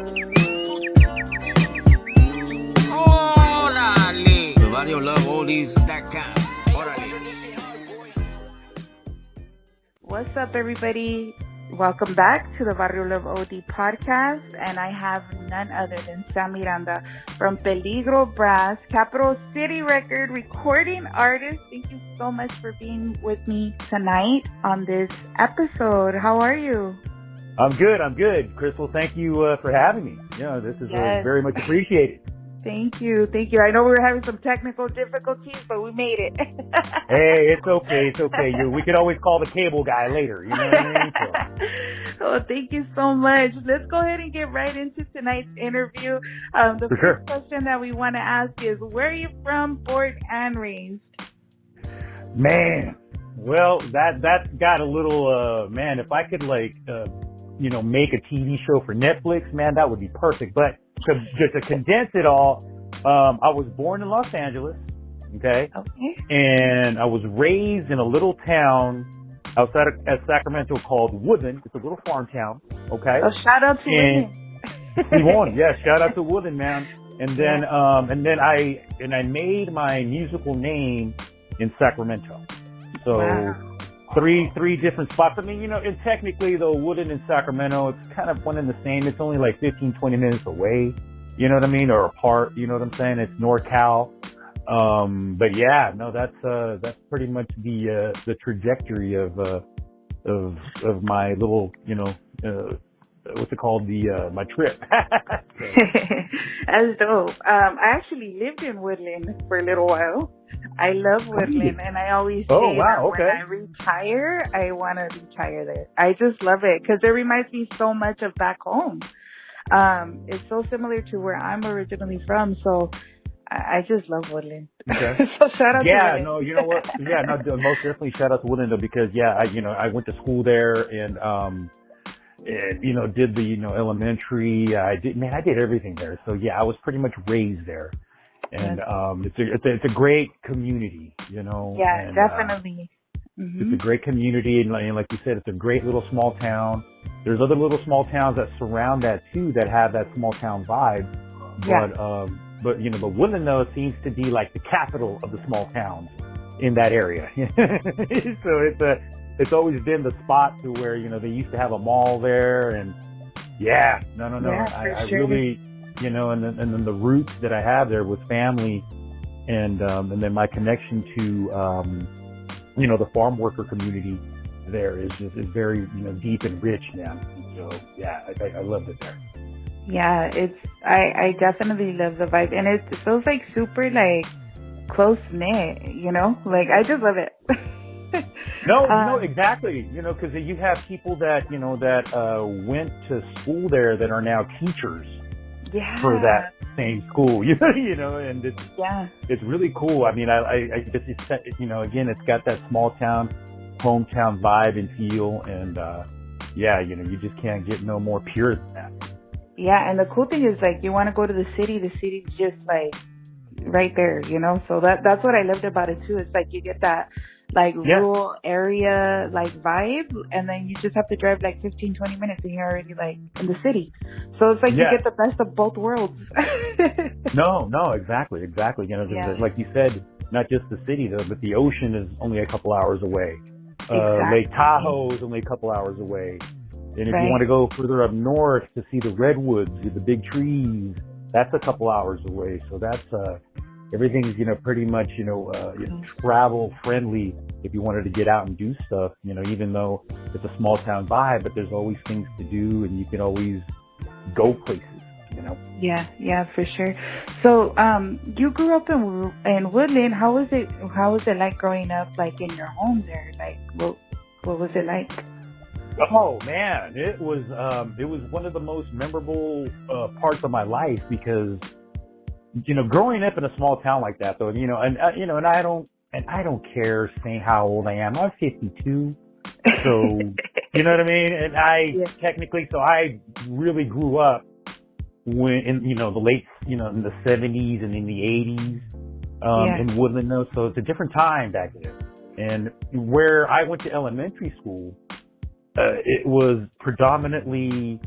Órale. The Barrio Love Oldies, that kind. Órale. What's up, everybody? Welcome back to the Barrio Love OD podcast, and I have none other than Sam Miranda from Peligro Brass, Capital City Record recording artist. Thank you so much for being with me tonight on this episode. How are you? I'm good. Crystal, thank you for having me. This is very much appreciated. Thank you. I know we were having some technical difficulties, but we made it. Hey, it's okay. We could always call the cable guy later. You know what I mean? Oh, thank you so much. Let's go ahead and get right into tonight's interview. The first question that we want to ask is, where are you from, born and raised? Man, well, that's got a little, man, if I could make a TV show for Netflix, man, that would be perfect. But to condense it all, I was born in Los Angeles, okay? And I was raised in a little town outside of Sacramento called Woodland. It's a little farm town, okay? Oh, shout out to Woodland. Shout out to Woodland, man. And then, I made my musical name in Sacramento. So, three different spots. I mean, and technically though, Woodland and Sacramento, it's kind of one and the same. It's only like 15, 20 minutes away, you know what I mean? Or apart, you know what I'm saying? It's NorCal. But yeah, no, that's pretty much the trajectory of my little, what's it called? My trip. That's dope. I actually lived in Woodland for a little while. I love Woodland, and I always say when I retire, I want to retire there. I just love it because it reminds me so much of back home. It's so similar to where I'm originally from, so I just love Woodland. Okay. So shout out to Woodland. No, you know what? Yeah, no, most definitely shout out to Woodland though, because I went to school there and did the elementary. I did everything there. So yeah, I was pretty much raised there. And it's a great community, Yeah, and, definitely. It's a great community, and like you said, it's a great little small town. There's other little small towns that surround that too that have that small town vibe. But Woodland though seems to be like the capital of the small towns in that area. So it's always been the spot to where they used to have a mall there, and yeah, no. I really. And then the roots that I have there with family, and then my connection to, the farm worker community there is very, deep and rich, man. So yeah, I loved it there. Yeah, I definitely love the vibe, and it feels like super like close knit, like I just love it. No, exactly. Cause you have people that, that, went to school there that are now teachers. Yeah. For that same school, and it's really cool. I mean, I guess it's again, it's got that small town, hometown vibe and feel, and you just can't get no more pure than that. Yeah, and the cool thing is like you want to go to the city's just like right there, So that's what I loved about it too. It's like you get that like rural area like vibe, and then you just have to drive like 15, 20 minutes and you're already like in the city. So it's like you get the best of both worlds. No, exactly. Like you said, not just the city though, but the ocean is only a couple hours away. Lake Tahoe is only a couple hours away. And if you want to go further up north to see the redwoods, the big trees, that's a couple hours away. So that's everything's, pretty much, travel friendly if you wanted to get out and do stuff, even though it's a small town vibe, but there's always things to do and you can always go places, Yeah, for sure. So, you grew up in Woodland. How was it like growing up, like in your home there? Like, what was it like? Oh man, it was one of the most memorable, parts of my life because, growing up in a small town like that, though, and I don't care saying how old I am. I'm 52, so you know what I mean. And technically, so I really grew up when in the late, in the 70s and in the 80s, in Woodland, though. So it's a different time back then. And where I went to elementary school, it was predominantly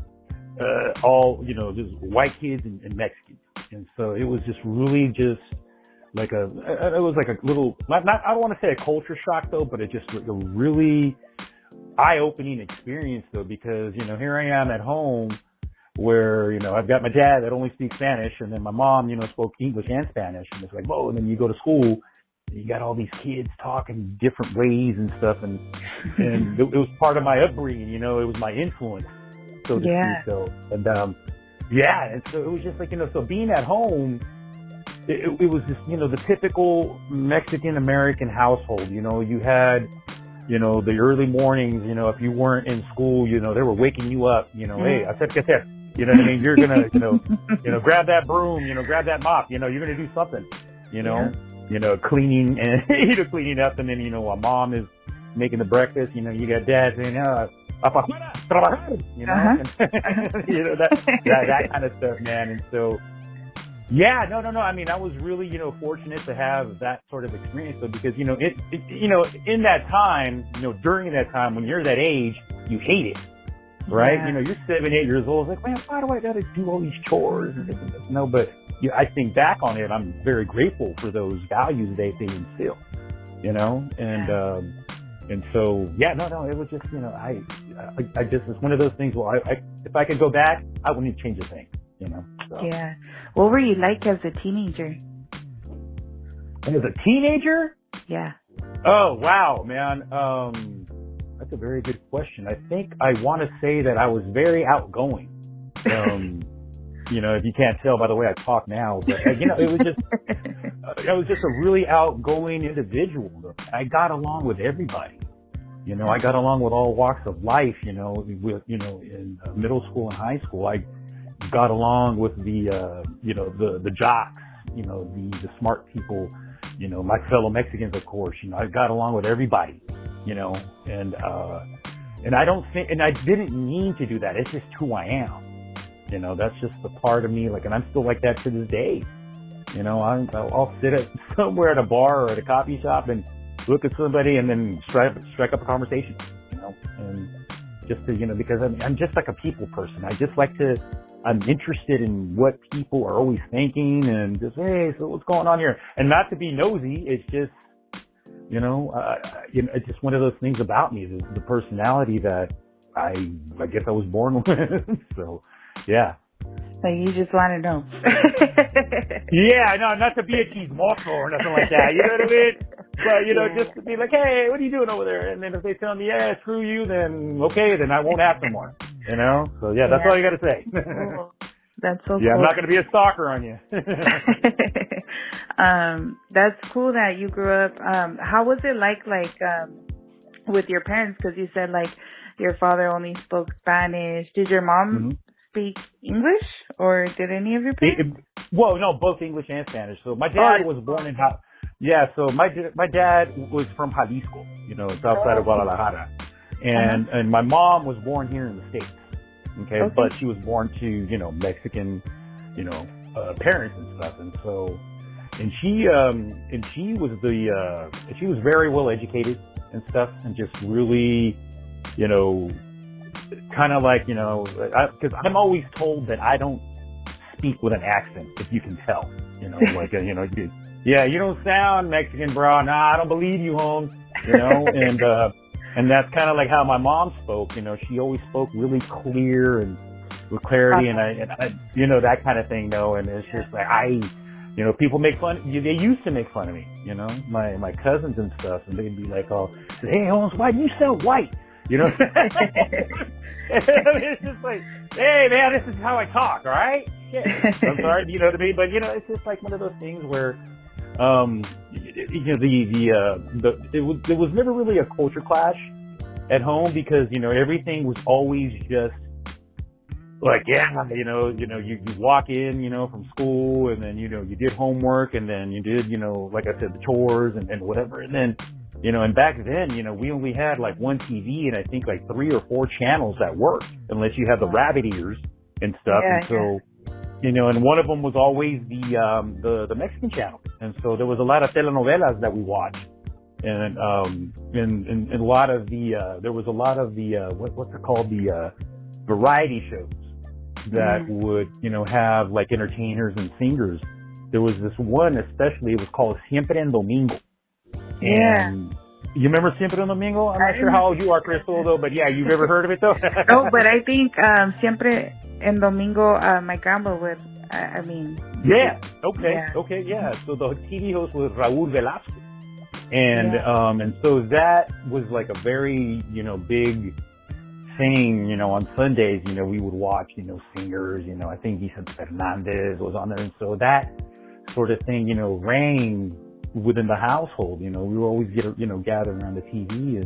all, just white kids and Mexicans. And so it was just really just like it was like a little, I don't want to say a culture shock though, but it just like a really eye-opening experience though, because, here I am at home where, I've got my dad that only speaks Spanish, and then my mom, spoke English and Spanish. And it's like, whoa, and then you go to school, and you got all these kids talking different ways and stuff. And it was part of my upbringing, it was my influence, so to speak. So, and, and so it was just like, so being at home, it was just, the typical Mexican-American household. You had, the early mornings, if you weren't in school, they were waking you up, hey, hacer que hacer. You know what I mean? You're gonna, grab that broom, grab that mop, you're gonna do something, cleaning and, cleaning up. And then, while mom is making the breakfast, you got dad saying, afuera, trabajar, that kind of stuff, man. And so, yeah, no. I mean, I was really, fortunate to have that sort of experience, though, because, in that time, during that time, when you're that age, you hate it, right? Yeah. You're 7, 8 years old. It's like, man, why do I got to do all these chores and this and this? No, but I think back on it, I'm very grateful for those values they instill, and so, yeah, no, it was just, I just, it's one of those things where if I could go back, I wouldn't change a thing. So. Yeah. What were you like as a teenager? And as a teenager? Yeah. Oh, wow, man. That's a very good question. I think I want to say that I was very outgoing. If you can't tell by the way I talk now, but it was just, I was just a really outgoing individual. I got along with everybody. I got along with all walks of life, in middle school and high school. I got along with the jocks, the smart people, my fellow Mexicans, of course. I got along with everybody, and I don't think, and I didn't mean to do that. It's just who I am. That's just the part of me, and I'm still like that to this day. I'll sit somewhere at a bar or at a coffee shop and look at somebody and then strike up a conversation, and just to, because I'm just like a people person. I'm interested in what people are always thinking, and just, hey, so what's going on here? And not to be nosy, it's just, it's just one of those things about me, the personality that I guess I was born with. So, yeah. So you just want to know. Yeah, no, not to be a chismoso or nothing like that. You know what I mean? But, just to be like, hey, what are you doing over there? And then if they tell me, yeah, screw you, then okay, then I won't ask them more. So, yeah, that's all you got to say. Cool. That's so cool. Yeah, I'm not going to be a stalker on you. That's cool that you grew up. How was it like, with your parents? Because you said, your father only spoke Spanish. Did your mom speak English, or did any of your parents? Well, no, both English and Spanish. So my dad was born in so my dad was from Jalisco, it's outside of Guadalajara. And my mom was born here in the States. Okay. But she was born to, Mexican, parents and stuff. And so, and she was she was very well educated and stuff, and just really, kind of like, because I'm always told that I don't speak with an accent, if you can tell, you don't sound Mexican, bro. Nah, I don't believe you, home, and that's kind of like how my mom spoke. She always spoke really clear and with clarity, and I that kind of thing, though. And it's just like people make fun. They used to make fun of me, my cousins and stuff, and they'd be like, "Oh, hey, Holmes, why do you sound white?" It's just like, hey, man, this is how I talk, all right? Yeah. I'm sorry, you know what I mean? But, it's just like one of those things where, it was never really a culture clash at home, because, everything was always just like, you walk in, from school, and then, you did homework, and then you did, like I said, the chores and whatever. And then, and back then, we only had one TV and I think 3 or 4 channels that worked, unless you had the rabbit ears and stuff. Yeah, and so, and one of them was always the Mexican channel. And so there was a lot of telenovelas that we watched. And a lot of there was a lot of what's it called? The variety shows. that would, have like entertainers and singers. There was this one especially, it was called Siempre en Domingo. And you remember Siempre en Domingo? I'm not sure how old you are, Crystal, though, but yeah, you've ever heard of it, though? No, but I think Siempre en Domingo, my grandma would, Yeah, okay, yeah. So the TV host was Raúl Velasco. And so that was like a very, big thing, on Sundays, we would watch, singers, I think Vicente Fernandez was on there. And so that sort of thing, rang within the household. We would always gather around the TV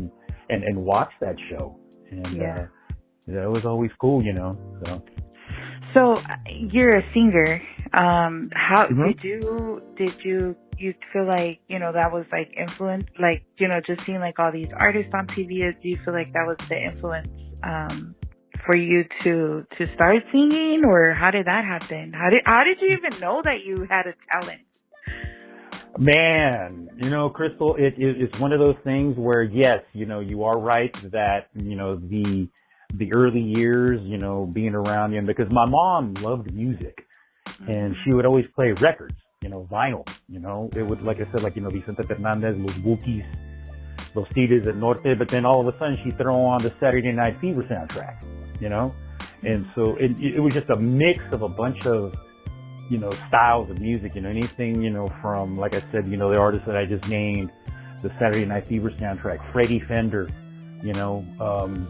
and watch that show. And, that was always cool, So you're a singer. How did you feel like, that was like influence, like, just seeing like all these artists on TV, do you feel like that was the influence, for you to start singing, or how did that happen? How did you even know that you had a talent? Man, Crystal, it's one of those things where, yes, you are right that, the early years, being around, because my mom loved music and she would always play records, vinyl, it would, like I said, like, Vicente Fernandez, Los Bukis, Los Tigres del Norte, but then all of a sudden she'd throw on the Saturday Night Fever soundtrack, and so it was just a mix of a bunch of, styles of music, anything, from, like I said, the artists that I just named, the Saturday Night Fever soundtrack, Freddie Fender,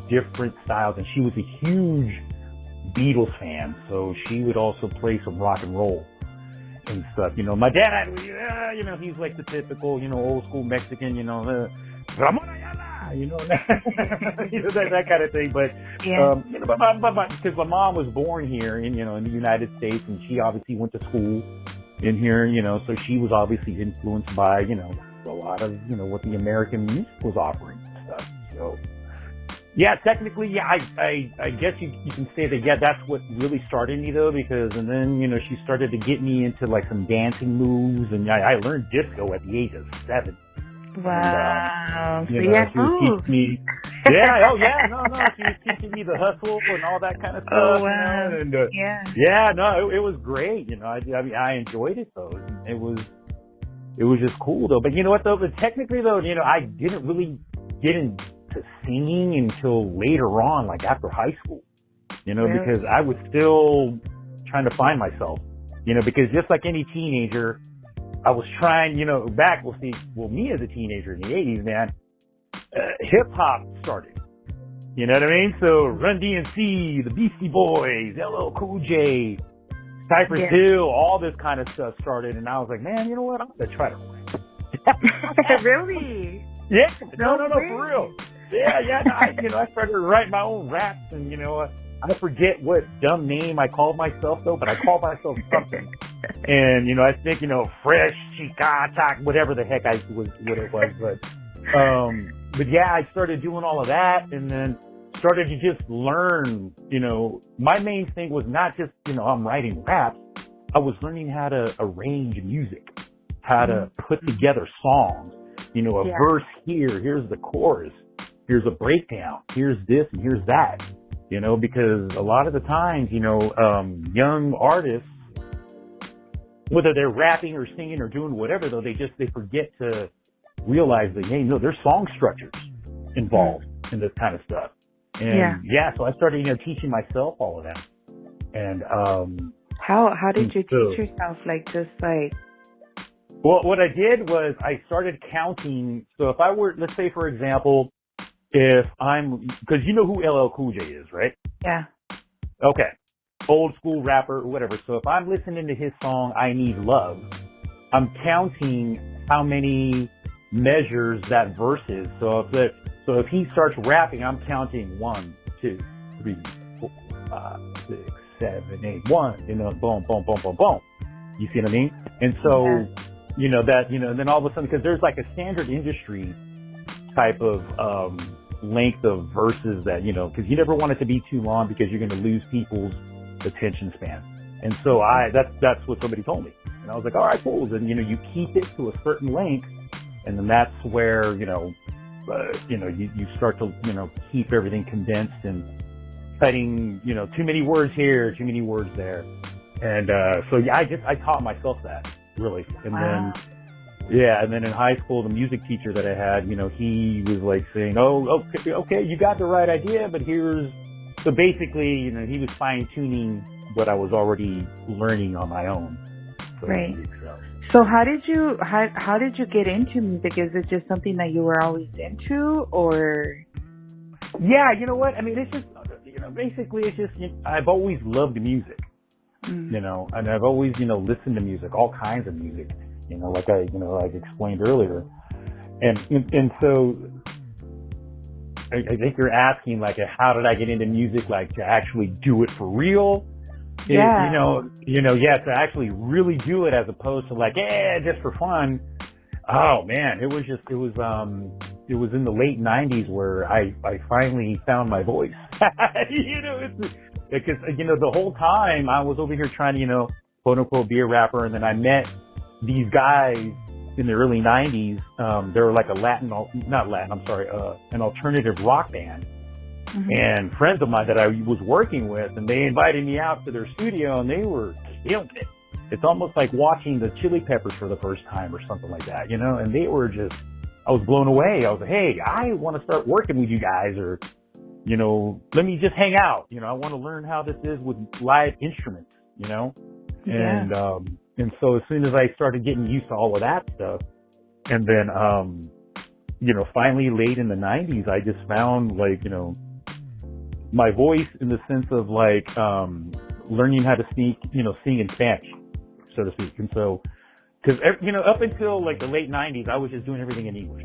different styles. And she was a huge Beatles fan, so she would also play some rock and roll and stuff. My dad, he's like the typical, old school Mexican, Ramon Ayala, that kind of thing. But, because my mom was born here in the United States, and she obviously went to school in here, so she was obviously influenced by, a lot of, what the American music was offering and stuff. So, yeah, technically, I guess you can say that, that's what really started me, though, because, and then, she started to get me into, like, some dancing moves, and I learned disco at the age of 7. Wow. And, she was teaching me, she was teaching me the hustle and all that kind of stuff. Oh, wow. And, it was great, I enjoyed it, though. It was just cool, though. But you know what, though? But technically, though, I didn't really get into singing until later on, like after high school, because I was still trying to find myself, because just like any teenager, I was trying, me as a teenager in the 80s, man, hip hop started, you know what I mean? So Run DMC, the Beastie Boys, LL Cool J, Cypress Hill, all this kind of stuff started, and I was like, man, you know what? I'm gonna try to rap. Really? Yeah, no, for real. Yeah, I started to write my own raps, and I forget what dumb name I called myself, though, but I called myself something. And, I think, Fresh, Chica, Talk, whatever the heck what it was. But yeah, I started doing all of that, and then started to just learn, my main thing was not just, I'm writing raps. I was learning how to arrange music, how to put together songs, a verse here's the chorus, here's a breakdown, here's this and here's that, because a lot of the times, young artists, whether they're rapping or singing or doing whatever, though, they forget to realize that, hey, no, there's song structures involved in this kind of stuff. And so I started, teaching myself all of that. And, how did you teach yourself? Like, just like, well, what I did was I started counting. So if I were, let's say, for example, because you know who LL Cool J is, right? Yeah. Okay. Old school rapper or whatever. So if I'm listening to his song, I Need Love, I'm counting how many measures that verse is. So if he starts rapping, I'm counting 1, 2, 3, 4, 5, 6, 7, 8, 1, boom, boom, boom, boom, boom. You see what I mean? And so, and then all of a sudden, because there's like a standard industry type of, length of verses that, because you never want it to be too long because you're going to lose people's attention span. And so that's what somebody told me. And I was like, all right, cool. Then, you keep it to a certain length, and then that's where, you start to, keep everything condensed and cutting, too many words here, too many words there. And, so yeah, I taught myself that, really. And Wow. and then in high school, the music teacher that I had, he was like saying, oh, okay, you got the right idea, but so basically, he was fine tuning what I was already learning on my own. So Right. So how did you get into music? Is it just something that you were always into, or? Yeah, you know what? I mean, it's just, basically it's just, I've always loved music, and I've always, listened to music, all kinds of music, like like explained earlier. And so I think you're asking, like, how did I get into music, like, to actually do it for real? Yeah. To actually really do it as opposed to like, just for fun. Oh man, it was in the late 90s where I finally found my voice. Because, the whole time I was over here trying to, quote unquote, be a rapper. And then I met these guys in the early 90s. They were like an alternative rock band. Mm-hmm. And friends of mine that I was working with, and they invited me out to their studio, and they were killing it. It's almost like watching the Chili Peppers for the first time or something like that, and they were just, I was blown away. I was like, hey, I want to start working with you guys, or, let me just hang out. I want to learn how this is with live instruments, Yeah. And so as soon as I started getting used to all of that stuff, and then, finally late in the 90s, I just found, like, my voice in the sense of like, learning how to sing in Spanish, so to speak. And so, cause, up until like the late 90s, I was just doing everything in English.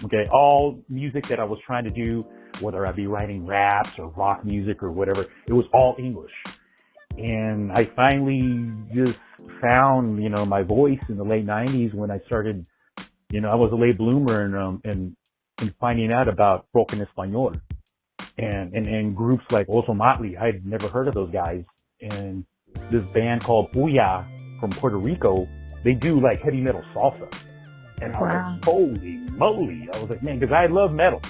Okay. All music that I was trying to do, whether I be writing raps or rock music or whatever, it was all English. And I finally just found, my voice in the late 90s when I started, I was a late bloomer and finding out about rock en español. And groups like Oso Motley, I'd never heard of those guys. And this band called Puya from Puerto Rico, they do like heavy metal salsa. And I was like, holy moly. I was like, man, because I love metal.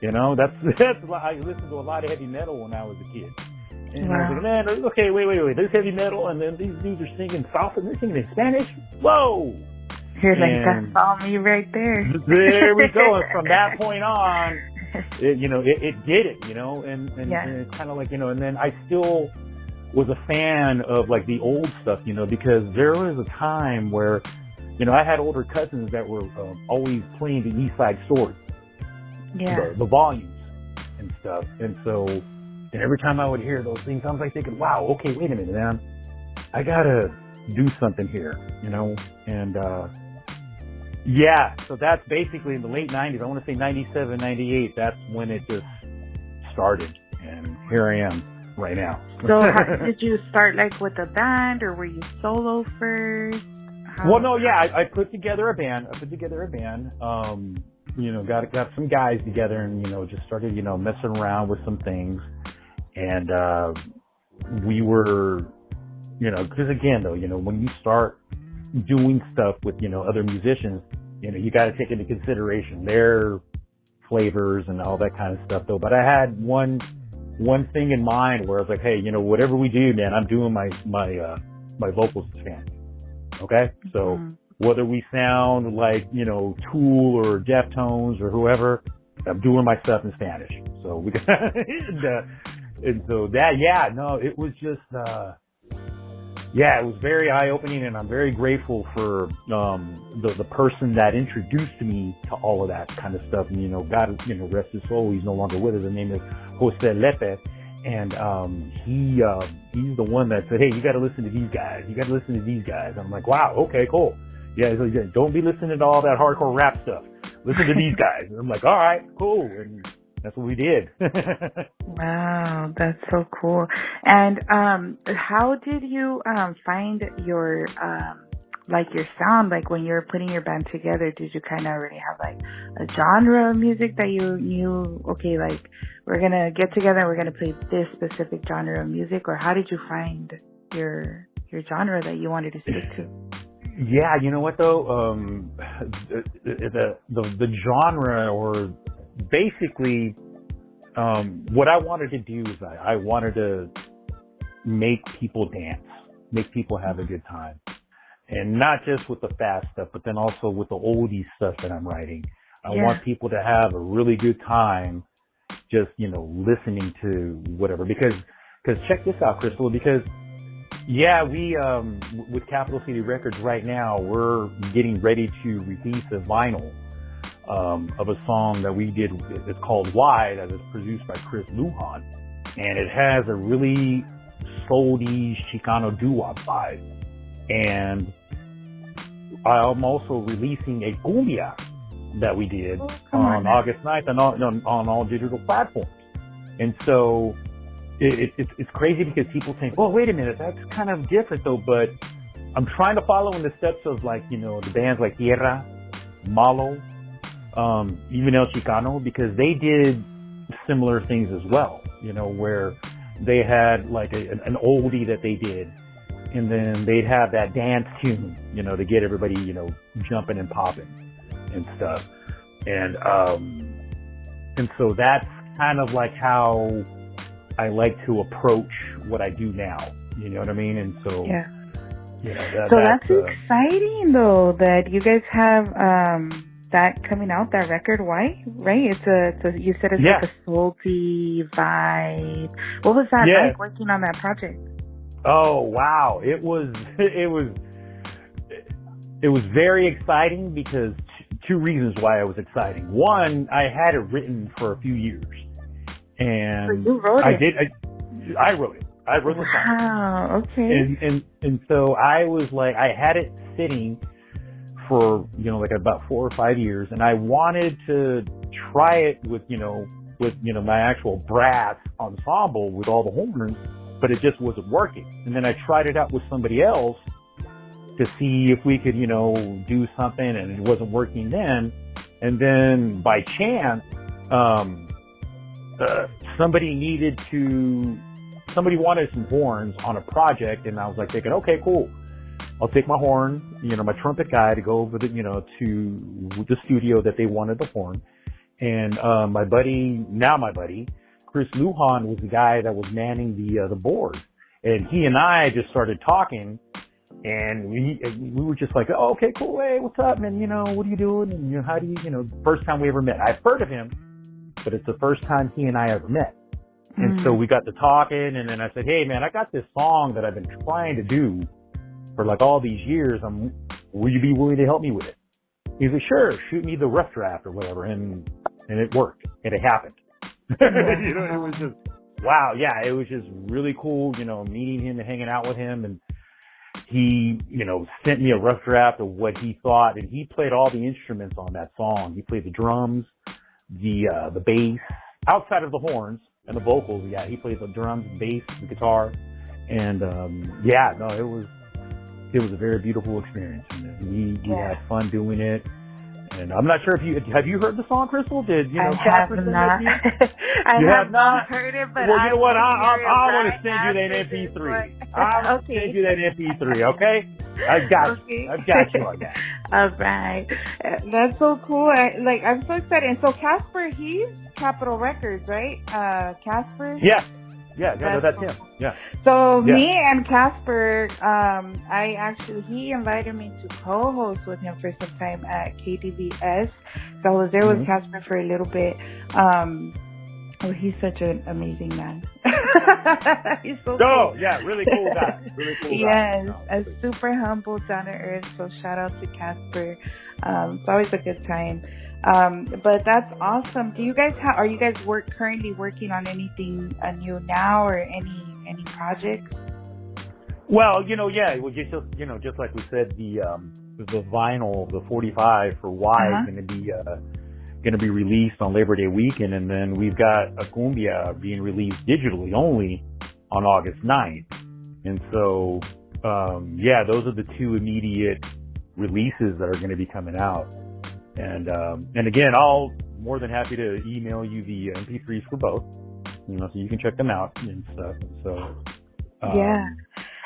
That's why I listened to a lot of heavy metal when I was a kid. And I was like, man, okay, wait. There's heavy metal, and then these dudes are singing salsa, and they're singing in Spanish? Whoa! You're like, that's all me right there. There we go. And from that point on, it did it, and it's kind of like, and then I still was a fan of like the old stuff, because there was a time where, I had older cousins that were always playing the East Side Story, the volumes and stuff. And so, and every time I would hear those things, I was like thinking, wow, okay, wait a minute, man, I gotta do something here, and, so that's basically in the late 90s. I want to say 97, 98. That's when it just started. And here I am right now. So did you start like with a band, or were you solo first? I put together a band. Got some guys together and, just started, messing around with some things. And we were, because again, though, when you start doing stuff with, other musicians, you got to take into consideration their flavors and all that kind of stuff, though. But I had one thing in mind where I was like, hey, whatever we do, man, I'm doing my vocals in Spanish. Okay. So whether we sound like, Tool or Deftones or whoever, I'm doing my stuff in Spanish. So we and so that, it was just, it was very eye-opening, and I'm very grateful for the person that introduced me to all of that kind of stuff. And, God, rest his soul, he's no longer with us. His name is Jose Lepe, and he's the one that said, hey, you got to listen to these guys. You got to listen to these guys. I'm like, wow, okay, cool. Yeah, so don't be listening to all that hardcore rap stuff. Listen to these guys. And I'm like, all right, cool. And that's what we did. Wow, that's so cool. And how did you find your your sound? Like when you were putting your band together, did you kind of already have like a genre of music that you knew? Okay, like we're gonna get together and we're gonna play this specific genre of music, or how did you find your genre that you wanted to stick to? Yeah, you know what though, the genre, or basically, what I wanted to do is I wanted to make people dance, make people have a good time. And not just with the fast stuff, but then also with the oldie stuff that I'm writing. I want people to have a really good time just, listening to whatever. Because check this out, Crystal, because we, with Capital City Records right now, we're getting ready to release a vinyl, of a song that we did. It's called Why, that is produced by Chris Lujan. And it has a really soul-y Chicano doo-wop vibe. And I'm also releasing a cumbia that we did on August 9th on all digital platforms. And so it's crazy because people think, well, wait a minute, that's kind of different though. But I'm trying to follow in the steps of the bands like Tierra, Malo, even El Chicano, because they did similar things as well, where they had like an oldie that they did. And then they'd have that dance tune, to get everybody, jumping and popping and stuff. And so that's kind of like how I like to approach what I do now. You know what I mean? And so, that's exciting though, that you guys have, that coming out, that record. Why? Right? It's you said it's like a salty vibe. What was that like working on that project? Oh wow! It was very exciting because two reasons why it was exciting. One, I had it written for a few years, and so you wrote it. I wrote it. I wrote the song. Wow. Okay. And so I was like, I had it sitting for like about 4 or 5 years, and I wanted to try it with my actual brass ensemble with all the horns. But it just wasn't working. And then I tried it out with somebody else to see if we could, do something, and it wasn't working then. And then by chance, somebody wanted some horns on a project, and I was like thinking, okay, cool. I'll take my horn, my trumpet guy to go over to the studio that they wanted the horn. And, my buddy, Chris Lujan, was the guy that was manning the board, and he and I just started talking, and we were just like, oh, okay, cool, hey, what's up, man? What are you doing? And how do you, first time we ever met. I've heard of him, but it's the first time he and I ever met. And so we got to talking, and then I said, hey, man, I got this song that I've been trying to do for like all these years. Will you be willing to help me with it? He's like, sure, shoot me the rough draft or whatever, and it worked, and it happened. It was just, wow. Yeah. It was just really cool, meeting him and hanging out with him. And he, sent me a rough draft of what he thought, and he played all the instruments on that song. He played the drums, the bass, outside of the horns and the vocals. Yeah. He played the drums, the bass, the guitar. And, it was a very beautiful experience. And we had fun doing it. And I'm not sure if have you heard the song, Crystal? I have not. I have not heard it, but well, you know what? I want to send you that MP3. I'll send you that MP3. Okay? I got you. I got you on that. All right, that's so cool. I'm so excited. And so Casper, he's Capitol Records, right? Casper. Yeah. That's him. Yeah. So me and Casper, he invited me to co-host with him for some time at KDVS. So I was there with Casper for a little bit. He's such an amazing man. He's so cool. Yeah, really cool guy. Really cool guy. Yes, a super humble, down to earth. So shout out to Casper. It's always a good time. But that's awesome. Do you guys are you guys currently working on anything new now, or any projects? Well, just like we said, the vinyl, the 45 for Y is going to be released on Labor Day weekend, and then we've got a cumbia being released digitally only on August 9th. And so, those are the two immediate releases that are going to be coming out. And again, I'll more than happy to email you the MP3s for both, so you can check them out and stuff. So,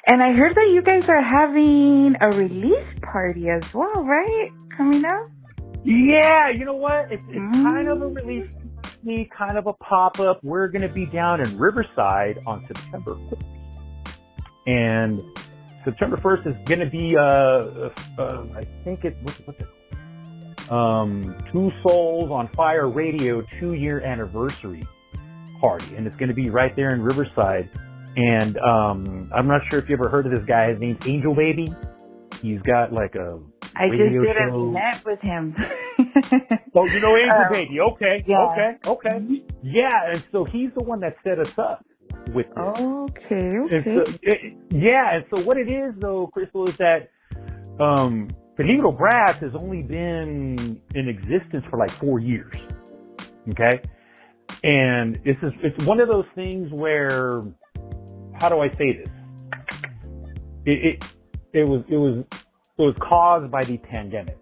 and I heard that you guys are having a release party as well, right? Coming up? Yeah, you know what? It's kind of a release. be kind of a pop-up. We're going to be down in Riverside on September 1st. And September 1st is going to be, I think what's it? Two Souls on Fire Radio 2-year anniversary party. And it's going to be right there in Riverside. And I'm not sure if you ever heard of this guy. His name's Angel Baby. He's got like a I just radio did show. a net with him. Oh, you know Angel Baby. Okay. Yeah. Okay. Yeah, and so he's the one that set us up with this. Okay. And so, and so what it is, though, Crystal, is that Peligro Brass has only been in existence for like 4 years. Okay? And it's one of those things where, how do I say this? It was caused by the pandemic.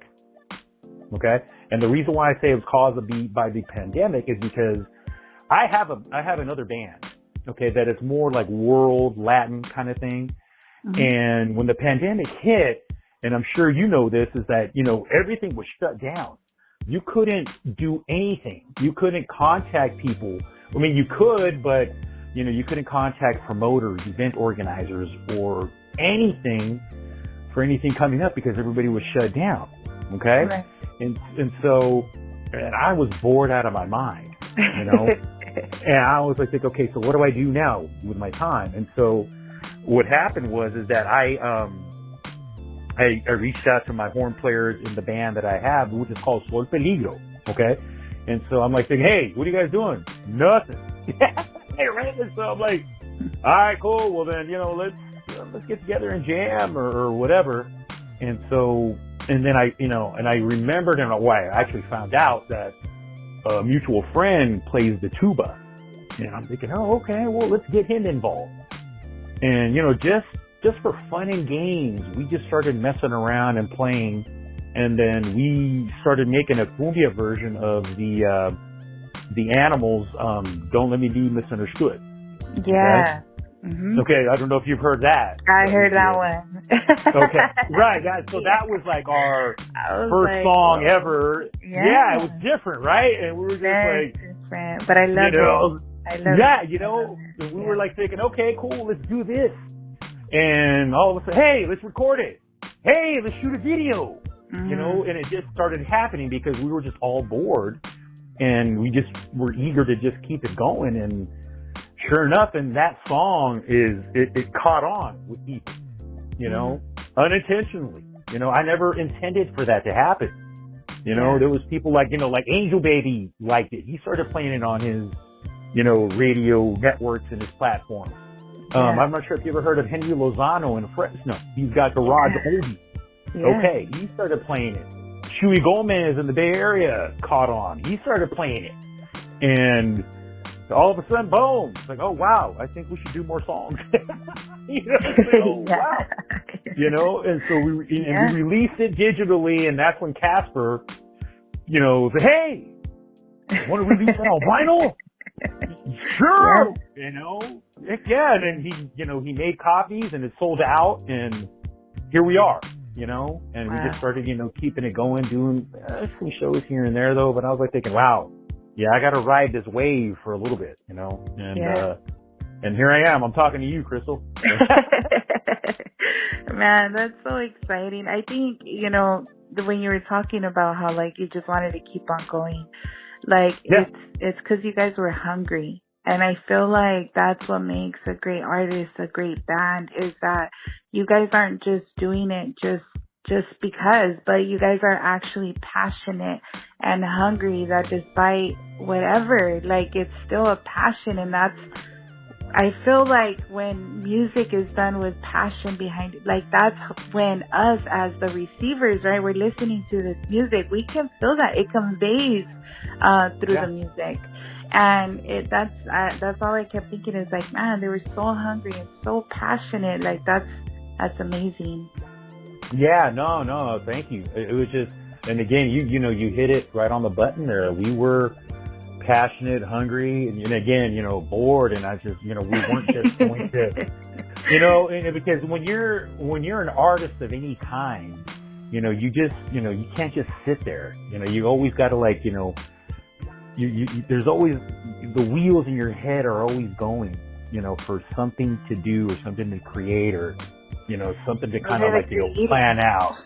Okay? And the reason why I say it was caused by the pandemic is because I have another band, okay, that is more like world Latin kind of thing. Mm-hmm. And when the pandemic hit, and I'm sure you know this, is that, everything was shut down. You couldn't do anything. You couldn't contact people. I mean, you could, but, you couldn't contact promoters, event organizers, or anything for anything coming up because everybody was shut down. Okay? Right. And so I was bored out of my mind, and I was like, okay, so what do I do now with my time? And so what happened was that I reached out to my horn players in the band that I have, which is called Sol Peligro. Okay. And so I'm like, hey, what are you guys doing? Nothing. Right? And so I'm like, all right, cool. Well then, let's get together and jam or whatever. And so, and then I remembered in a way, I actually found out that a mutual friend plays the tuba. And I'm thinking, oh, okay, well, let's get him involved. And, just for fun and games, we just started messing around and playing. And then we started making a cumbia version of the Animals, Don't Let Me Be Misunderstood. Yeah. Okay? Mm-hmm. Okay, I don't know if you've heard that. I heard that one. Okay, right, guys. So that was like our first song ever. Yeah, it was different, right? And we were just like, different, but I love it. I love it. We were like thinking, okay, cool, let's do this. And all of a sudden, hey, let's record it. Hey, let's shoot a video. Mm-hmm. And it just started happening because we were just all bored, and we just were eager to just keep it going. And sure enough, and that song it caught on with people, unintentionally. I never intended for that to happen. There was people like Angel Baby liked it. He started playing it on his, radio networks and his platforms. I'm not sure if you ever heard of Henry Lozano in Fresno. He's got Garage Oldie. Yeah. Okay, he started playing it. Shuey Gomez in the Bay Area caught on. He started playing it. And all of a sudden, boom! It's like, oh wow, I think we should do more songs. Wow. And so we released it digitally, and that's when Casper, said, hey, want to release that on vinyl? Sure, heck yeah. And then he made copies, and it sold out, and here we are. And we just started, keeping it going, doing some shows here and there though. But I was like thinking, wow. Yeah, I got to ride this wave for a little bit, and here I am. I'm talking to you, Crystal. Man, that's so exciting. I think, when you were talking about how, like, you just wanted to keep on going, like, it's because you guys were hungry. And I feel like that's what makes a great artist, a great band, is that you guys aren't just doing it just because, but you guys are actually passionate and hungry, that despite whatever, like, it's still a passion. And I feel like when music is done with passion behind it, like, that's when us as the receivers, right, we're listening to this music, we can feel that it conveys through the music. And that's all I kept thinking, is like, man, they were so hungry and so passionate. Like, that's amazing. Yeah, no, thank you. It was just, and again, you hit it right on the button there. We were passionate, hungry, and again, bored, and I just, we weren't just going to, and because when you're an artist of any kind, you just, you can't just sit there. You always got to, like, there's always, the wheels in your head are always going, for something to do or something to create or, something to kind of like, plan out.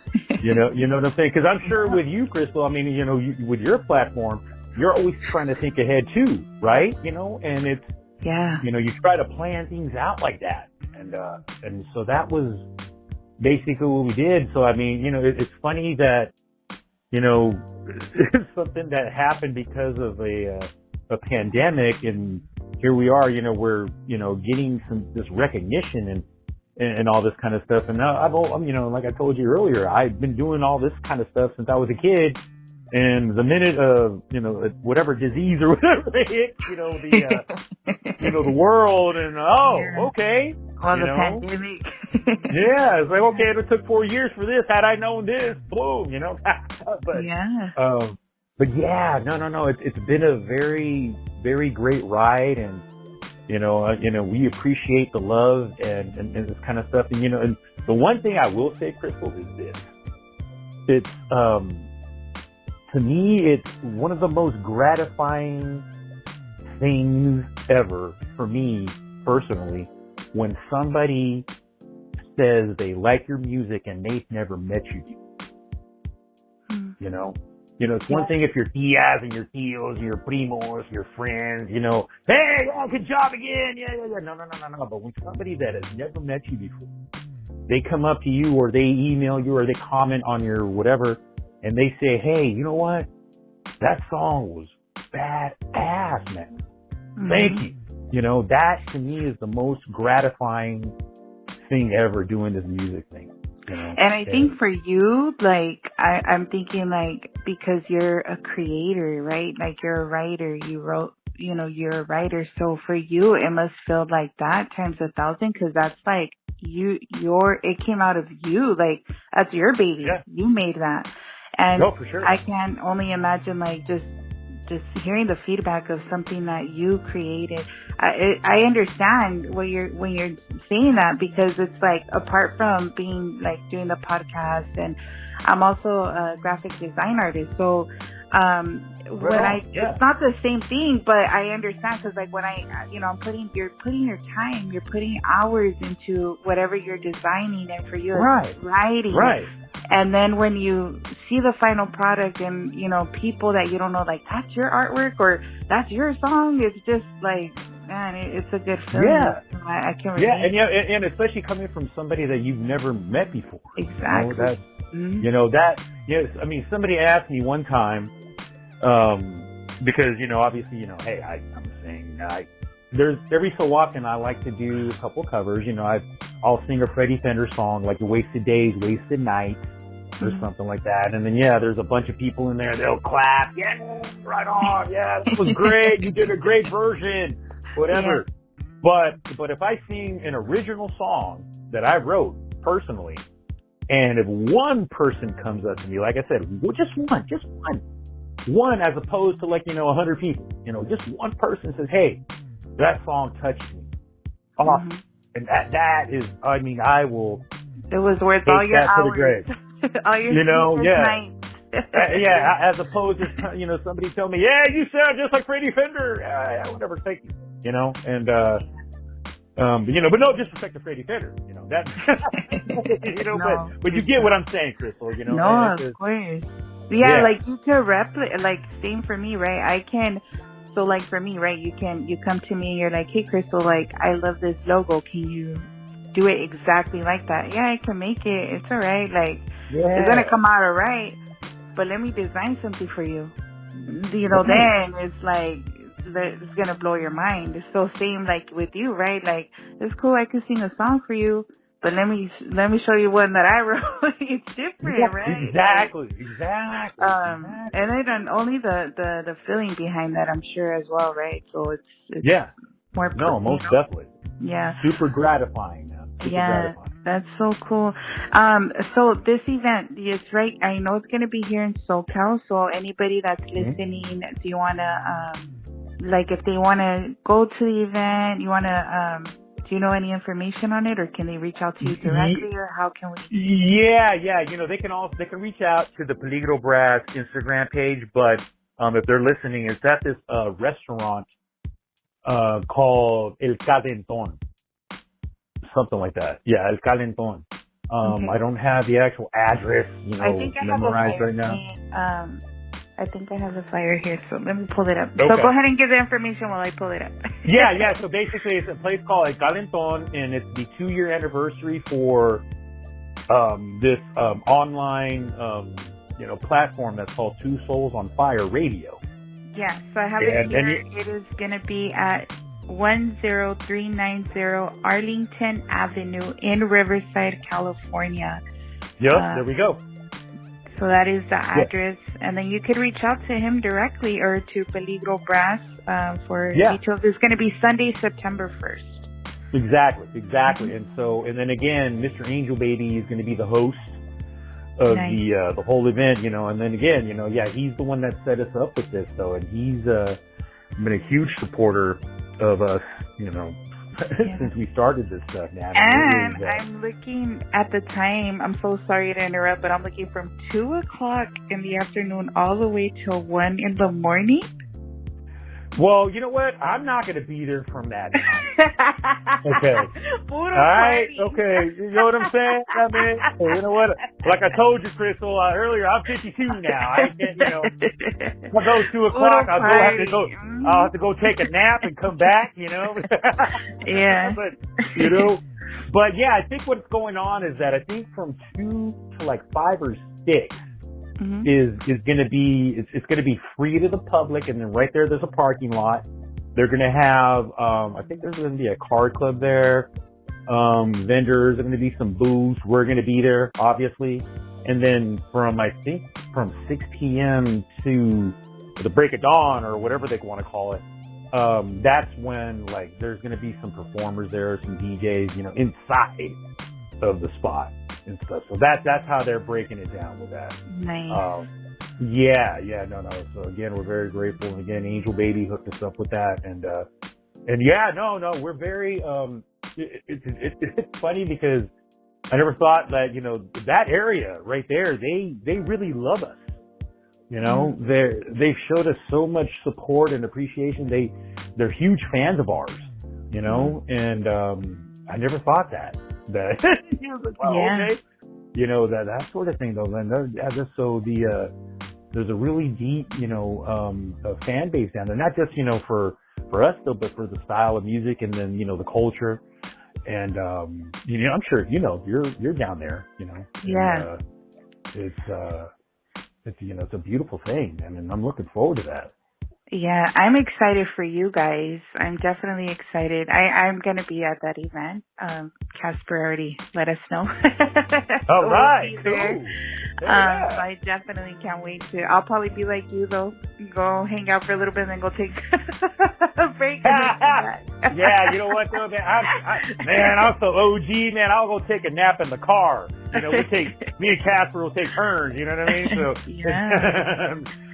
You know what I'm saying? Because I'm sure with you, Crystal, I mean, with your platform, you're always trying to think ahead too, right? And it's, you try to plan things out like that. And so that was basically what we did. So, I mean, it's funny that, something that happened because of a pandemic, and here we are, we're, getting this recognition and all this kind of stuff. And now like I told you earlier, I've been doing all this kind of stuff since I was a kid. And the minute of, whatever disease or whatever they hit, the world and, okay. On the pandemic. Yeah, it's like, okay, it took 4 years for this. Had I known this, boom, but, but yeah, no. It's been a very, very great ride, and, we appreciate the love and this kind of stuff. And, and the one thing I will say, Crystal, is this. It's, to me, it's one of the most gratifying things ever for me personally when somebody says they like your music and they've never met you before. It's one thing if your tias and your tios, your primos, your friends, hey, good job again. Yeah. No. But when somebody that has never met you before, they come up to you or they email you or they comment on your whatever, and they say, hey, you know what? That song was badass, man. Thank you. That to me is the most gratifying thing ever, doing this music thing. And I think for you, like, I'm thinking, like, because you're a creator, right? Like, you're a writer. You wrote, you're a writer. So for you, it must feel like that times 1,000, because that's like it came out of you. Like, that's your baby. Yeah. You made that. And no, for sure. I can only imagine, like, just hearing the feedback of something that you created. I understand when you're saying that, because it's like, apart from being like doing the podcast, and I'm also a graphic design artist. So, it's not the same thing, but I understand, because like when you're putting your time, you're putting hours into whatever you're designing, and for you, it's writing. Right. And then when you see the final product and, people that you don't know, like, that's your artwork or that's your song, it's just like, man, it's a good feeling. Yeah. I can relate. Yeah, and especially coming from somebody that you've never met before. Exactly. I mean, somebody asked me one time, because, obviously, hey, I'm saying, there's every so often I like to do a couple covers. I'll sing a Freddie Fender song, like Wasted Days, Wasted Nights, or something like that. And then, there's a bunch of people in there. They'll clap. Yeah, right on. Yeah, that was great. You did a great version. Whatever. Yeah. But if I sing an original song that I wrote personally, and if one person comes up to me, like I said, just one, as opposed to 100 people, just one person says, hey, that song touched me. Awesome. And that is, I mean, I will. It was worth all your hours. All your nights. As opposed to, somebody tell me, yeah, you sound just like Freddie Fender. I would never take you, and, but no disrespect to Freddie Fender, that, no, but you get what I'm saying, Crystal, No, of course. Yeah, like you can replicate, like same for me, right? I can. So like for me, right, you come to me and you're like, hey, Crystal, like, I love this logo. Can you do it exactly like that? Yeah, I can make it. It's all right. Like, it's going to come out all right, but let me design something for you. Then it's like, it's going to blow your mind. It's so same like with you, right? Like, it's cool. I can sing a song for you, but let me show you one that I wrote. It's different, right? Exactly. And then only the feeling behind that, I'm sure, as well, right? So it's more. No, most definitely. Yeah. Super gratifying, man. Gratifying. That's so cool. So this event is right. I know it's gonna be here in SoCal. So anybody that's listening, do you wanna if they wanna go to the event, you wanna do you know any information on it, or can they reach out to you directly, or how can we? Yeah. They can reach out to the Peligro Brass Instagram page, but if they're listening, it's at this restaurant called El Calentón, something like that. Yeah, El Calentón. I don't have the actual address, memorized right now. I think I have the flyer here, so let me pull it up. Okay. So go ahead and give the information while I pull it up. Yeah. So basically, it's a place called El Calentón, and it's the 2-year anniversary for this online platform that's called Two Souls on Fire Radio. Yeah, so I have it here. It is going to be at 10390 Arlington Avenue in Riverside, California. Yep, there we go. So that is the address. And then you could reach out to him directly or to Peligro Brass for details. It's going to be Sunday, September 1st. Exactly. And then again, Mr. Angel Baby is going to be the host of the whole event, and then again, he's the one that set us up with this, though, and he's been a huge supporter of us, since we started this stuff, man. And I'm looking at the time, I'm so sorry to interrupt, but I'm looking from 2 o'clock in the afternoon all the way till 1 in the morning. Well, you know what? I'm not going to be there from that time. Okay. All right. Okay. You know what I'm saying? I mean, you know what? Like I told you, Crystal, earlier, I'm 52 now. I can't, if I go 2 o'clock, I'll have to go take a nap and come back, Yeah. But yeah, I think what's going on is that I think from 2 to like 5 or 6, is going to be, it's going to be free to the public, and then right there's a parking lot. They're going to have, I think there's going to be a card club there, vendors, there's going to be some booths. We're going to be there, obviously. And then from 6 p.m. to the break of dawn, or whatever they want to call it, that's when, like, there's going to be some performers there, some DJs, inside of the spot and stuff. So that's how they're breaking it down with that. Nice. No. So again, we're very grateful. And again, Angel Baby hooked us up with that. And we're very, it's funny because I never thought that, that area right there, they really love us. They've showed us so much support and appreciation. They're huge fans of ours, and, I never thought that. Okay. That sort of thing, though. And there's a really deep, fan base down there. Not just, for us, though, but for the style of music, and then, the culture. And, I'm sure, you're down there, Yeah. And, it's a beautiful thing. I mean, I'm looking forward to that. Yeah, I'm excited for you guys. I'm definitely excited. I'm going to be at that event. Casper already let us know. All right. Cool. I definitely can't wait to. I'll probably be like you, though. Go hang out for a little bit and then go take a break. Yeah, you know what, though? I'm so OG, man. I'll go take a nap in the car. Me and Casper will take turns, you know what I mean? So,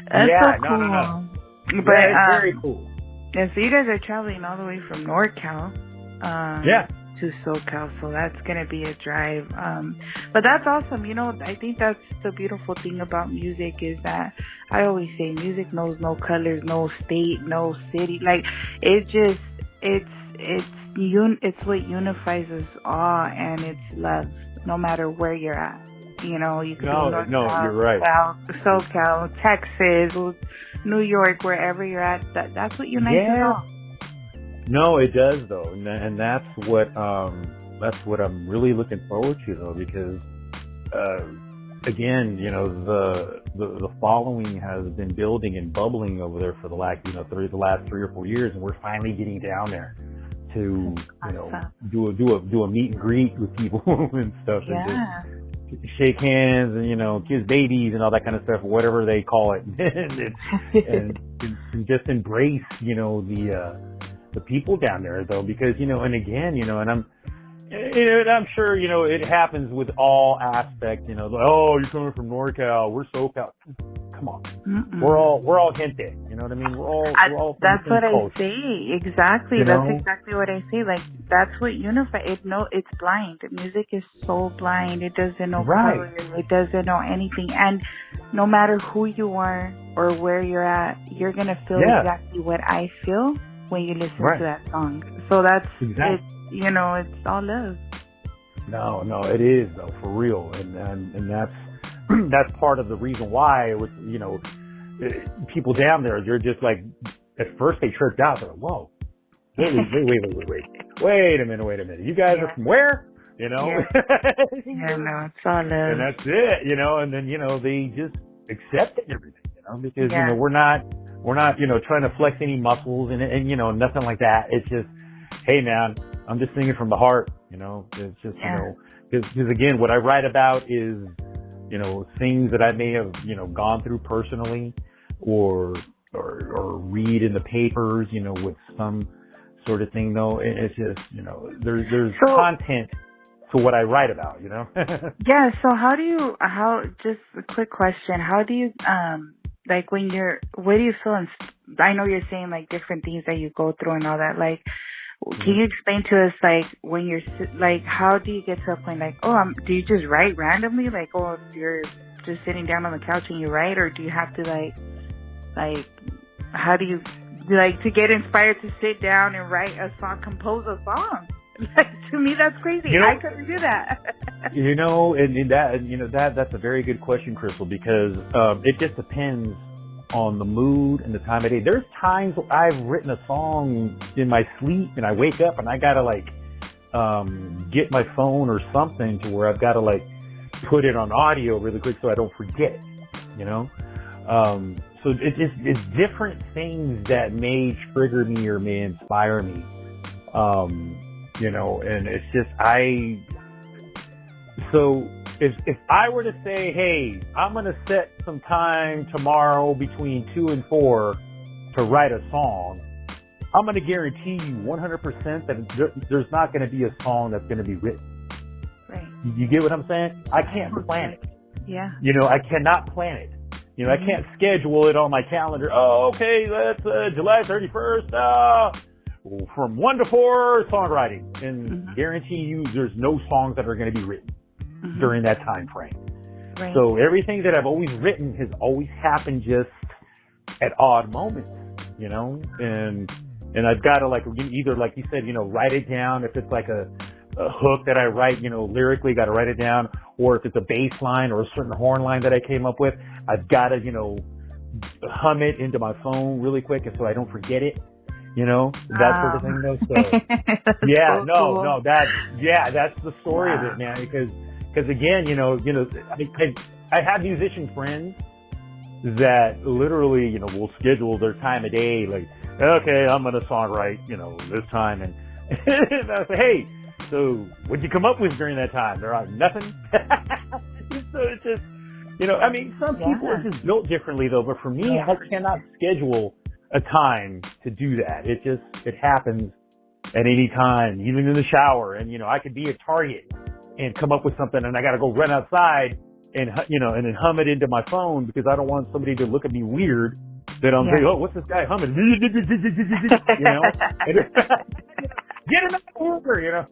That's so cool. No. But it's very cool. Yeah, so you guys are traveling all the way from NorCal to SoCal, so that's gonna be a drive. But that's awesome. I think that's the beautiful thing about music is that I always say music knows no colors, no state, no city. Like it's what unifies us all, and it's love, no matter where you're at. You could be NorCal, you're right. South, SoCal, Texas, New York, wherever you're at, that's what unites us all. No, it does, though, and that's what I'm really looking forward to, though, because again, the following has been building and bubbling over there for the last 3 or 4 years, and we're finally getting down there to do a meet and greet with people and stuff. Yeah. And shake hands and kiss babies and all that kind of stuff, whatever they call it, and just embrace the people down there, though, because and again and I'm sure it happens with all aspects. Oh, you're coming from NorCal, we're SoCal. Come on. Mm-mm. We're all gente. You know what I mean? We're all that's what culture. I say. Exactly. That's exactly what I say. Like, that's what unifies. It's blind. Music is so blind. It doesn't know color. It doesn't know anything. And no matter who you are or where you're at, you're going to feel exactly what I feel when you listen to that song. So that's, it, you know, it's all love. No, it is though, for real. And that's, that's part of the reason why it was, you know, people down there, you're just like, at first they tripped out. They're like, whoa, wait a minute. You guys are from where? You know? No, it's all love. And that's it, you know, and then, you know, they just accepted everything, you know, because, you know, we're not, you know, trying to flex any muscles and, you know, nothing like that. It's just, hey man, I'm just singing from the heart, you know, it's just, you know, because again, what I write about is, you know, things that I may have, you know, gone through personally or read in the papers, you know, with some sort of thing though. It's just, you know, there's content to what I write about, you know? So just a quick question. How do you, like what do you feel? I know you're saying like different things that you go through and all that. Like, can you explain to us, like, when you're, like, how do you get to a point, like, do you just write randomly? Like, you're just sitting down on the couch and you write? Or do you have to, like, how do you, like, to get inspired to sit down and write a song, compose a song? Like, to me, that's crazy. You know, I couldn't do that. You know, that's a very good question, Crystal, because it just depends on the mood and the time of day. There's times I've written a song in my sleep and I wake up and I gotta like get my phone or something to where I've gotta like put it on audio really quick so I don't forget it, you know? So it's different things that may trigger me or may inspire me. You know, and it's just, so if I were to say, hey, I'm going to set some time tomorrow between 2 and 4 to write a song, I'm going to guarantee you 100% that there's not going to be a song that's going to be written. Right. You get what I'm saying? I can't plan it. Yeah. You know, I cannot plan it. You know, I can't schedule it on my calendar. Oh, okay, that's July 31st. From 1 to 4 songwriting, and guarantee you there's no songs that are going to be written during that time frame. Right. So everything that I've always written has always happened just at odd moments, you know, and I've got to like either, like you said, you know, write it down. If it's like a hook that I write, you know, lyrically, got to write it down, or if it's a bass line or a certain horn line that I came up with, I've got to, you know, hum it into my phone really quick so I don't forget it. You know, that sort of thing though. So that's the story of it, man. Because again, you know, I have musician friends that literally, you know, will schedule their time of day. Like, okay, I'm going to songwrite, you know, this time. And I say, hey, so what'd you come up with during that time? They're like, nothing. So it's just, you know, I mean, some people are just built differently though, but for me, I cannot schedule a time to do that. It happens at any time, even in the shower. And, you know, I could be at Target and come up with something and I got to go run outside and, you know, and then hum it into my phone because I don't want somebody to look at me weird that I'm saying, oh, what's this guy humming? You know? Get him out of order, you know?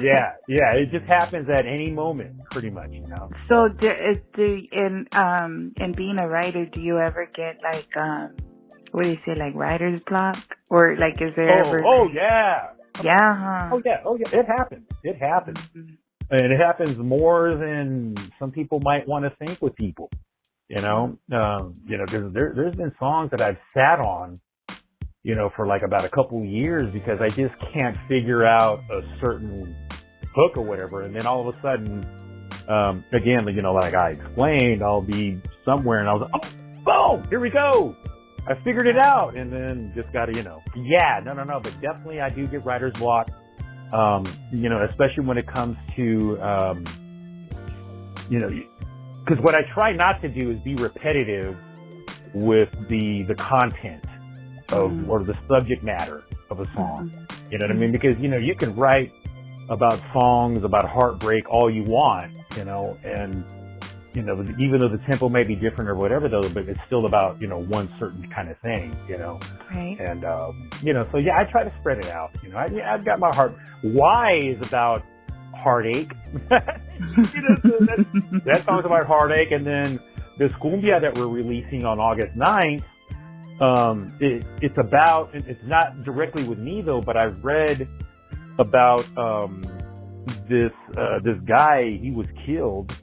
Yeah. It just happens at any moment, pretty much, you know? So, in being a writer, do you ever get like, what do you say, like writer's block? Or like, is there ever? Oh, yeah. Yeah, huh? Oh, yeah. It happens. And it happens more than some people might want to think with people, you know? You know, there's been songs that I've sat on, you know, for like about a couple years because I just can't figure out a certain hook or whatever. And then all of a sudden, again, you know, like I explained, I'll be somewhere and I was like, oh, boom, here we go. I figured it out. And then just got to, you know, no. But definitely I do get writer's block, you know, especially when it comes to, you know, because what I try not to do is be repetitive with the content of, or the subject matter of a song. You know what I mean? Because, you know, you can write about songs, about heartbreak all you want, you know, and, you know, even though the tempo may be different or whatever though, but it's still about, you know, one certain kind of thing, you know. Right. And, you know, so yeah, I try to spread it out, you know. I've got my heart. Why is about heartache. So that song's about heartache. And then this cumbia that we're releasing on August 9th, it's not directly with me though, but I've read about this guy. He was killed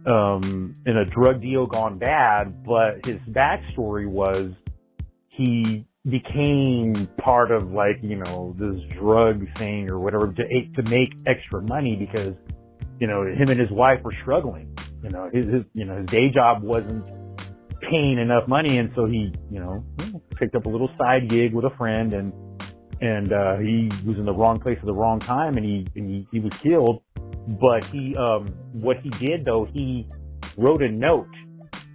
in a drug deal gone bad, but his backstory was he became part of this drug thing or whatever to make extra money because him and his wife were struggling. His day job wasn't paying enough money, and so he picked up a little side gig with a friend, and he was in the wrong place at the wrong time, and he was killed. But what he did though, he wrote a note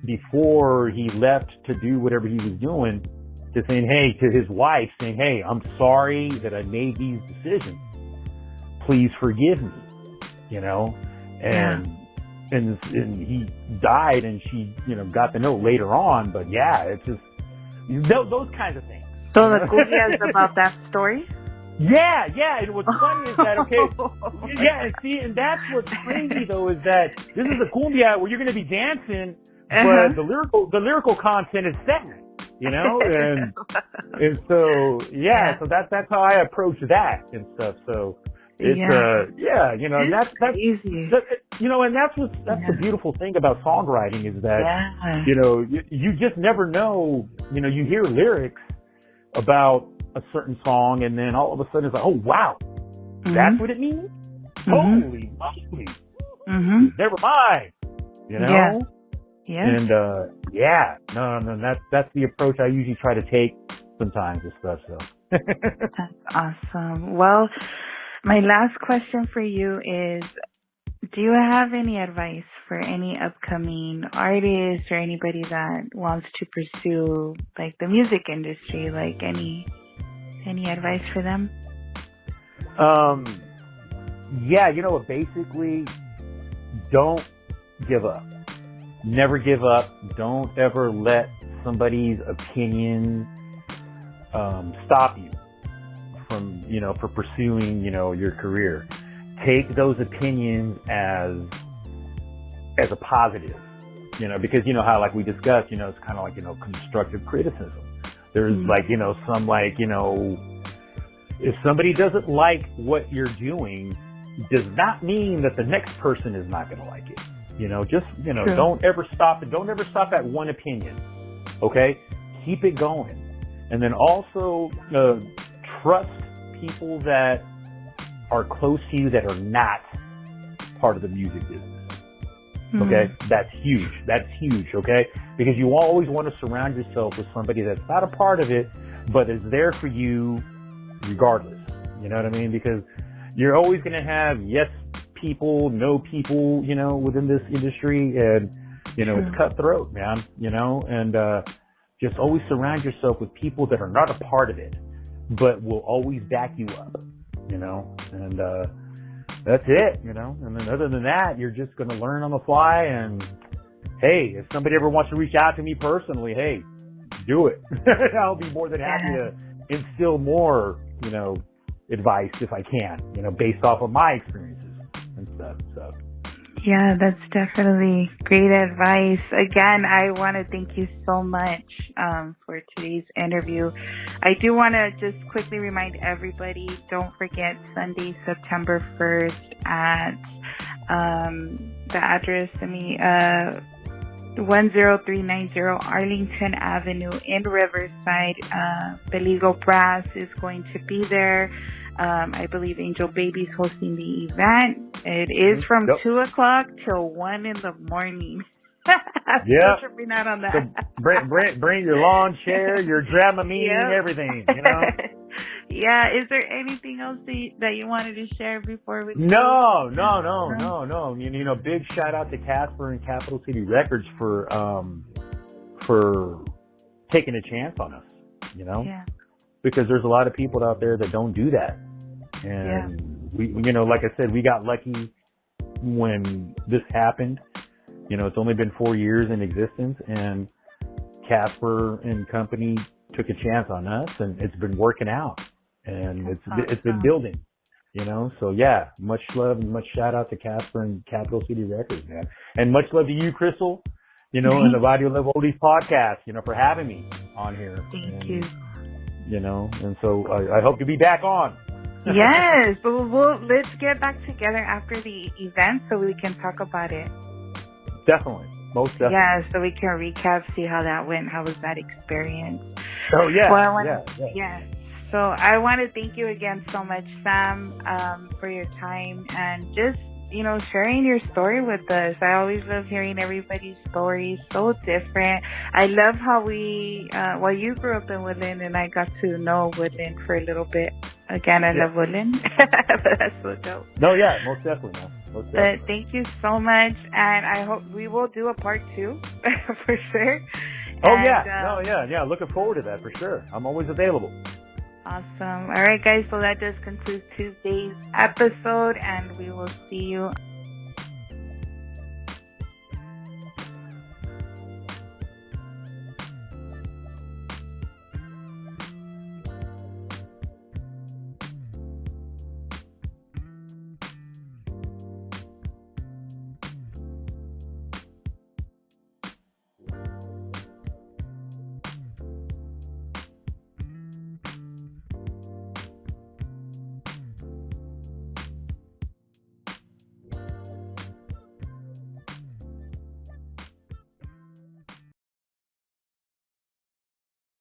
before he left to do whatever he was doing, to his wife saying, hey, I'm sorry that I made these decisions. Please forgive me, and he died, and she, got the note later on. But yeah, it's just those kinds of things. So the cumbia is about that story? Yeah. And what's funny is that, and that's what's crazy though, is that this is a cumbia where you're going to be dancing, but the lyrical content is sad, and so, so that's how I approach that and stuff. So it's, and that's easy. And that's the beautiful thing about songwriting is that, you just never know, you hear lyrics about a certain song, and then all of a sudden it's like, oh wow, that's what it means. Holy moly! Never mind. And no, that's the approach I usually try to take sometimes with stuff. So that's awesome. Well, my last question for you is, do you have any advice for any upcoming artists or anybody that wants to pursue the music industry? Any advice for them? Basically, don't give up. Never give up. Don't ever let somebody's opinion stop you from, for pursuing, your career. Take those opinions as a positive, because how, like we discussed, it's kind of constructive criticism. There's if somebody doesn't like what you're doing, does not mean that the next person is not going to like it. True. Don't ever stop at one opinion. Okay? Keep it going. And then also, trust people that are close to you that are not part of the music business. Okay? That's huge. Okay? Because you always want to surround yourself with somebody that's not a part of it, but is there for you regardless. You know what I mean? Because you're always going to have yes people, no people, within this industry, and, it's cutthroat, man, and just always surround yourself with people that are not a part of it, but will always back you up, and that's it, and then other than that, you're just going to learn on the fly. And hey, if somebody ever wants to reach out to me personally, hey, do it. I'll be more than happy to instill more, advice if I can, based off of my experiences and stuff. So yeah, that's definitely great advice. Again, I want to thank you so much for today's interview. I do want to just quickly remind everybody, don't forget Sunday, September 1st at the address, 10390 Arlington Avenue in Riverside. Beligo Brass is going to be there. I believe Angel Baby's hosting the event. It is from 2 o'clock till 1 in the morning. Yeah. Tripping out on that. So bring your lawn chair, your Dramamine, and everything, Yeah. Is there anything else that you wanted to share before we? No. Big shout out to Casper and Capital City Records for taking a chance on us. Because there's a lot of people out there that don't do that. And we, like I said, we got lucky when this happened. It's only been 4 years in existence, and Casper and company took a chance on us, and it's been working out, and it's been building. You know, so yeah, much love and much shout out to Casper and Capital City Records, man. And much love to you, Crystal, you know, and the Radio Love Oldies podcast, you know, for having me on here. Thank you. You know, and so I hope to be back on. Yes, but let's get back together after the event so we can talk about it. Definitely. Most definitely. Yeah, so we can recap, see how that went, how was that experience. Oh, yeah. Well, Yeah. So I want to thank you again so much, Sam, for your time and just, you know, sharing your story with us. I always love hearing everybody's stories, so different. I love how you grew up in Woodland and I got to know Woodland for a little bit. Again, I love Woodland. That's so dope. No, yeah, most definitely, man. Most definitely. But thank you so much, and I hope we will do a part 2 for sure. Oh, yeah. Looking forward to that for sure. I'm always available. Awesome. All right, guys. So that just concludes Tuesday's episode, and we will see you